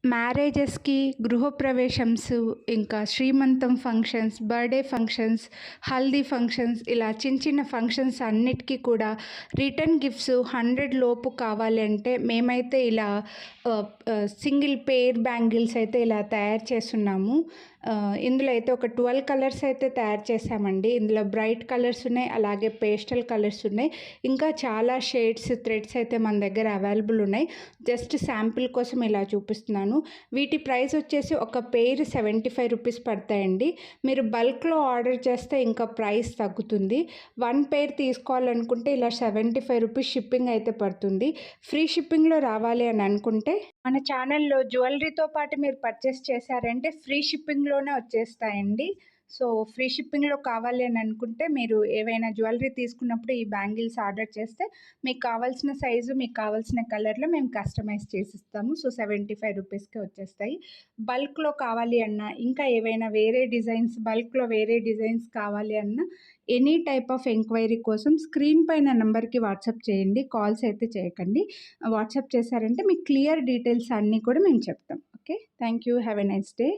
మ్యారేజెస్‌కి, గృహప్రవేశంస్, ఇంకా శ్రీమంతం functions, birthday functions, haldi functions ఇలా చిన్న చిన్న ఫంక్షన్స్ అన్నిటికి కూడా రిటర్న్ గిఫ్ట్స్ 100 లోపు కావాలి అంటే మేమైతే ఇలా సింగిల్ పెయిర్ బ్యాంగిల్స్ అయితే ఇలా తయారు చేస్తున్నాము. ఇందులో అయితే ఒక 12 కలర్స్ అయితే తయారు చేశామండి. ఇందులో బ్రైట్ కలర్స్ ఉన్నాయి. అలాగే పేస్టల్ కలర్స్ ఉన్నాయి. ఇంకా చాలా షేడ్స్, థ్రెడ్స్ అయితే మన దగ్గర అవైలబుల్ ఉన్నాయి. జస్ట్ శాంపిల్ కోసం ఇలా చూపిస్తున్నాను. వీటి ప్రైస్ వచ్చేసి ఒక పెయిర్ 75 రూపీస్ పడతాయండి. మీరు బల్క్‌లో ఆర్డర్ చేస్తే ఇంకా ప్రైస్ తగ్గుతుంది. 1 పెయిర్ తీసుకోవాలనుకుంటే ఇలా 75 రూపీస్ షిప్పింగ్ అయితే పడుతుంది. ఫ్రీ షిప్పింగ్‌లో రావాలి అని అనుకుంటే మన ఛానల్‌లో జ్యువెలరీతో పాటు మీరు పర్చేస్ చేశారంటే ఫ్రీ షిప్పింగ్‌లోనే వచ్చేస్తాయండి. సో, ఫ్రీ షిప్పింగ్‌లో కావాలి అని అనుకుంటే మీరు ఏవైనా జ్యువెలరీ తీసుకున్నప్పుడు ఈ బ్యాంగిల్స్ ఆర్డర్ చేస్తే మీకు కావాల్సిన సైజు, మీకు కావాల్సిన కలర్‌లో మేము కస్టమైజ్ చేసిస్తాము. సో, 75 రూపీస్‌కే వచ్చేస్తాయి. బల్క్‌లో కావాలి అన్నా, ఇంకా ఏవైనా వేరే డిజైన్స్ బల్క్‌లో వేరే డిజైన్స్ కావాలి అన్నా ఎనీ టైప్ ఆఫ్ ఎంక్వైరీ కోసం స్క్రీన్ పైన నంబర్‌కి వాట్సాప్ చేయండి. కాల్స్ అయితే చేయకండి. వాట్సాప్ చేశారంటే మీకు క్లియర్ డీటెయిల్స్ అన్నీ కూడా మేము చెప్తాం. Okay. Thank you. Have a nice day.